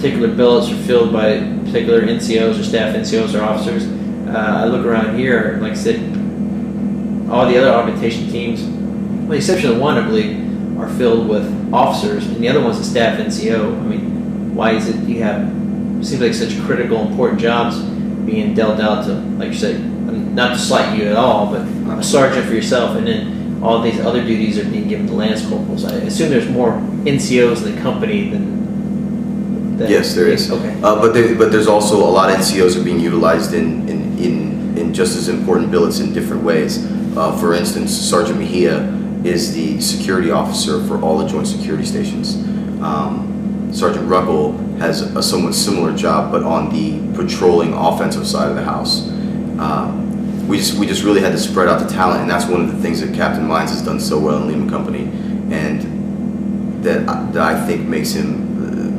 particular billets are filled by particular NCOs or staff NCOs or officers. I look around here, like I said, all the other augmentation teams, with the exception of one, I believe, are filled with officers, and the other one's a staff NCO. I mean, why is it you have, seems like such critical, important jobs being dealt out to, like you said, not to slight you at all, but a sergeant for yourself, and then all these other duties are being given to lance corporals. I assume there's more NCOs in the company than yes, there is. Okay. But there's also a lot of NCOs are being utilized in just as important billets in different ways. For instance, Sergeant Mejia is the security officer for all the joint security stations. Sergeant Ruckel has a somewhat similar job, but on the patrolling offensive side of the house. We just really had to spread out the talent, and that's one of the things that Captain Mines has done so well in Lehman Company, and that I think makes him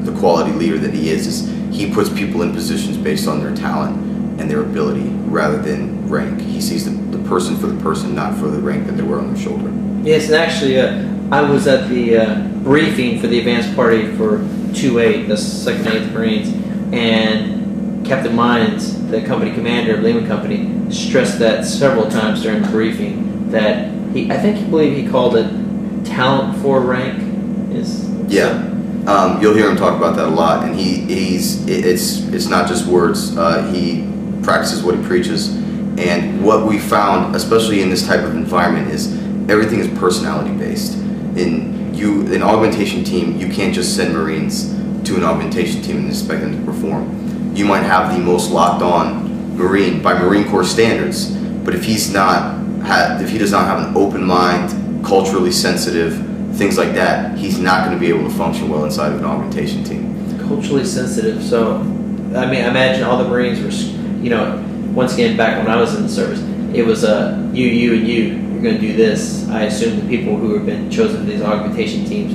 the quality leader that he is he puts people in positions based on their talent and their ability rather than rank. He sees the person for the person, not for the rank that they wear on their shoulder. Yes, and actually, I was at the briefing for the advanced party for 2-8, the 2nd 8th Marines, and Captain Mines, the company commander of Lehman Company, stressed that several times during the briefing, that I believe he called it talent for rank. Yeah. You'll hear him talk about that a lot, and it's not just words. He practices what he preaches, and what we found, especially in this type of environment, is everything is personality based. In an augmentation team, you can't just send Marines to an augmentation team and expect them to perform. You might have the most locked on Marine by Marine Corps standards, but if he does not have an open mind, culturally sensitive, things like that, he's not going to be able to function well inside of an augmentation team. Culturally sensitive. So, I mean, I imagine all the Marines were, once again, back when I was in the service, it was you, and you. You're going to do this. I assume the people who have been chosen for these augmentation teams,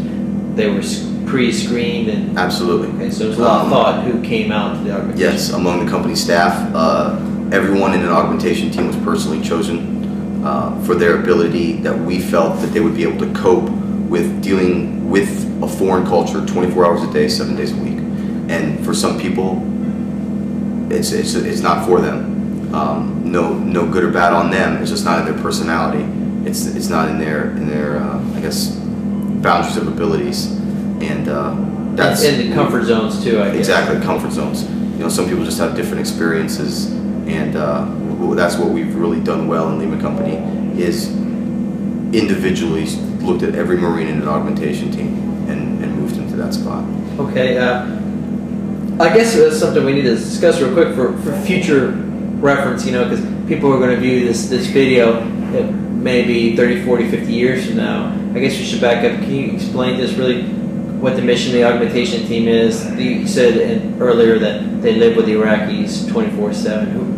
they were pre-screened and. Absolutely. Okay, so there's a lot of thought who came out to the augmentation. Yes, among the company staff, everyone in an augmentation team was personally chosen for their ability that we felt that they would be able to cope with dealing with a foreign culture 24 hours a day, 7 days a week. And for some people, it's not for them. No good or bad on them. It's just not in their personality. It's not in their I guess boundaries of abilities. And that's in the comfort zones too, I guess. Exactly, comfort zones. Some people just have different experiences, and that's what we've really done well in Lehman Company, is individually looked at every Marine in an augmentation team and moved him to that spot. Okay, I guess that's something we need to discuss real quick for future reference, because people are going to view this video maybe 30, 40, 50 years from now. I guess we should back up. Can you explain this really, what the mission of the augmentation team is? You said earlier that they live with the Iraqis 24/7.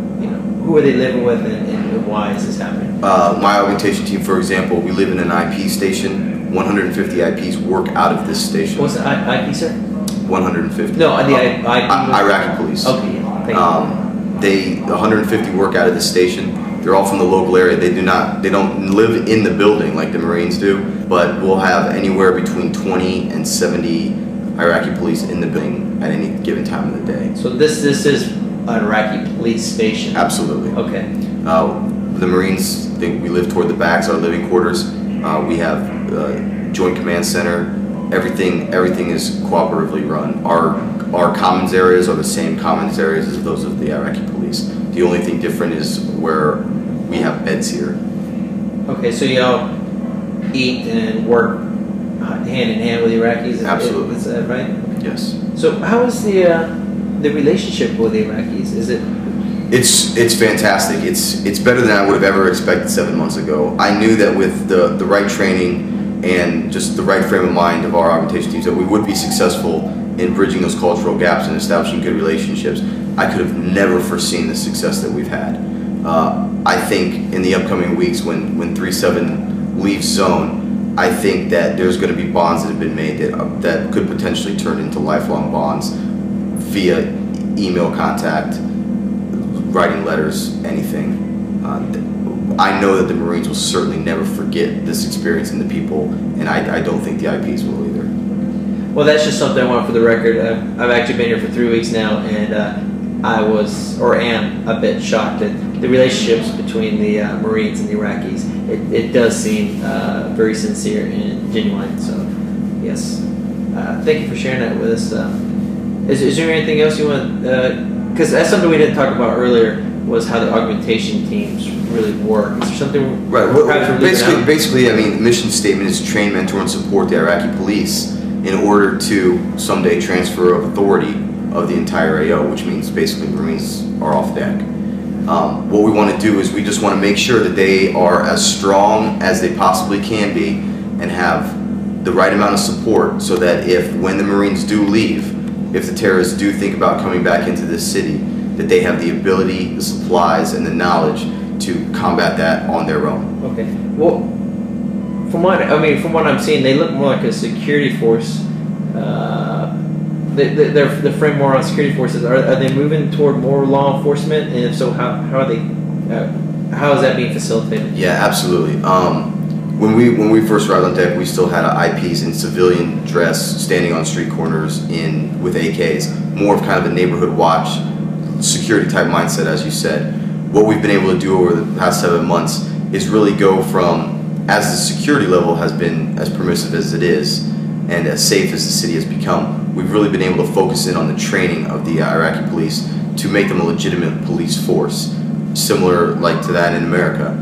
Who are they living with, and why is this happening? My augmentation team, for example, we live in an IP station. 150 IPs work out of this station. What's the IP, sir? 150. No, the IP. Iraqi police. Okay, yeah. Thank you. 150 work out of this station. They're all from the local area. They don't live in the building like the Marines do, but we'll have anywhere between 20 and 70 Iraqi police in the building at any given time of the day. So this is an Iraqi police station? Absolutely. Okay. The Marines, we live toward the backs, our living quarters. We have Joint Command Center. Everything is cooperatively run. Our commons areas are the same commons areas as those of the Iraqi police. The only thing different is where we have beds here. Okay, so y'all eat and work hand in hand with the Iraqis? Absolutely. Is that right? Yes. So how is the relationship with the Iraqis? Is it? It's fantastic. It's better than I would have ever expected 7 months ago. I knew that with the right training and just the right frame of mind of our augmentation teams that we would be successful in bridging those cultural gaps and establishing good relationships. I could have never foreseen the success that we've had. I think in the upcoming weeks when 3-7 leaves zone, I think that there's going to be bonds that have been made that could potentially turn into lifelong bonds via email contact, writing letters, anything. I know that the Marines will certainly never forget this experience and the people, and I don't think the IPs will either. Well, that's just something I want for the record. I've actually been here for 3 weeks now, and I was, or am, a bit shocked at the relationships between the Marines and the Iraqis. It does seem very sincere and genuine. So, yes, thank you for sharing that with us. Is there anything else you want? Because that's something we didn't talk about earlier, was how the augmentation teams really work. Is there something? Right. Well, basically, I mean, the mission statement is to train, mentor, and support the Iraqi police in order to someday transfer of authority of the entire AO, which means basically Marines are off deck. What we want to do is we just want to make sure that they are as strong as they possibly can be and have the right amount of support, so that when the Marines do leave, if the terrorists do think about coming back into this city, that they have the ability, the supplies, and the knowledge to combat that on their own. Okay. Well, from what I'm seeing, they look more like a security force. They're framed more on security forces. Are they moving toward more law enforcement? And if so, how are they? How is that being facilitated? Yeah, absolutely. When we first arrived on deck, we still had IPs in civilian dress, standing on street corners with AKs. More of kind of a neighborhood watch, security type mindset, as you said. What we've been able to do over the past 7 months is really go from, as the security level has been as permissive as it is, and as safe as the city has become, we've really been able to focus in on the training of the Iraqi police to make them a legitimate police force, similar like to that in America.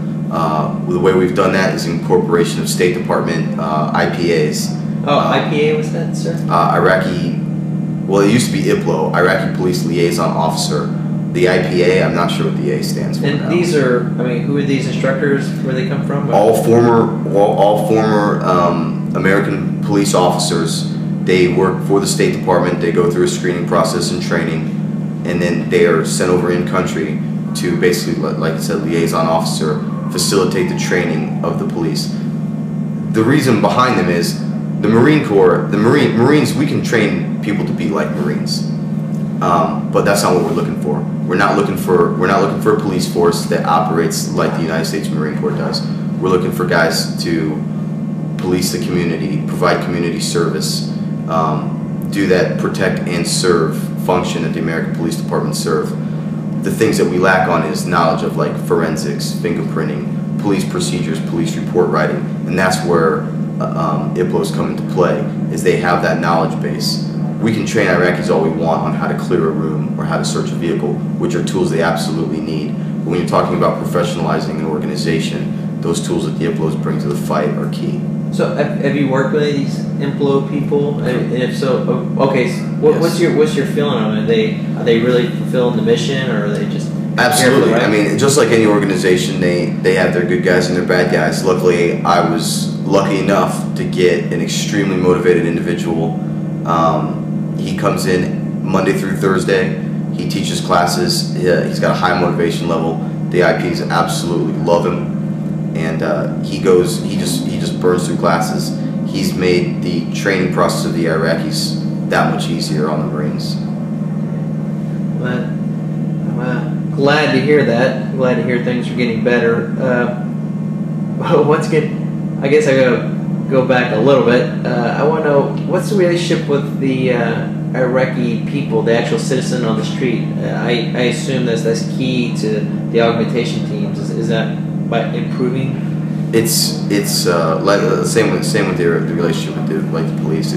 The way we've done that is incorporation of State Department IPAs. Oh, IPA was that, sir? Well, it used to be IPLO, Iraqi Police Liaison Officer. The IPA, I'm not sure what the A stands for. And these are, who are these instructors? Where they come from? All former American police officers. They work for the State Department. They go through a screening process and training, and then they are sent over in country to basically, like I said, liaison officer, facilitate the training of the police. The reason behind them is the Marine Corps, Marines, we can train people to be like Marines. But that's not what we're looking for. We're not looking for a police force that operates like the United States Marine Corps does. We're looking for guys to police the community, provide community service, do that protect and serve function that the American Police Department serve. The things that we lack on is knowledge of like forensics, fingerprinting, police procedures, police report writing, and that's where IPLOs come into play, is they have that knowledge base. We can train Iraqis all we want on how to clear a room or how to search a vehicle, which are tools they absolutely need. But when you're talking about professionalizing an organization, those tools that the IPLOs bring to the fight are key. So have you worked with these IPLO people? And if so, okay, so what's your feeling on it? Are they really fulfilling the mission, or are they just... Absolutely. I mean, just like any organization, they have their good guys and their bad guys. Luckily, I was lucky enough to get an extremely motivated individual. He comes in Monday through Thursday. He teaches classes. He's got a high motivation level. The IPs absolutely love him, and he just burns through classes. He's made the training process of the Iraqis that much easier on the Marines. Well, I'm glad to hear that. Glad to hear things are getting better. Once again, I guess I gotta go back a little bit. I want to know, what's the relationship with the Iraqi people, the actual citizen on the street? I assume that's key to the augmentation teams. Is that by improving? It's like same with the relationship with the police.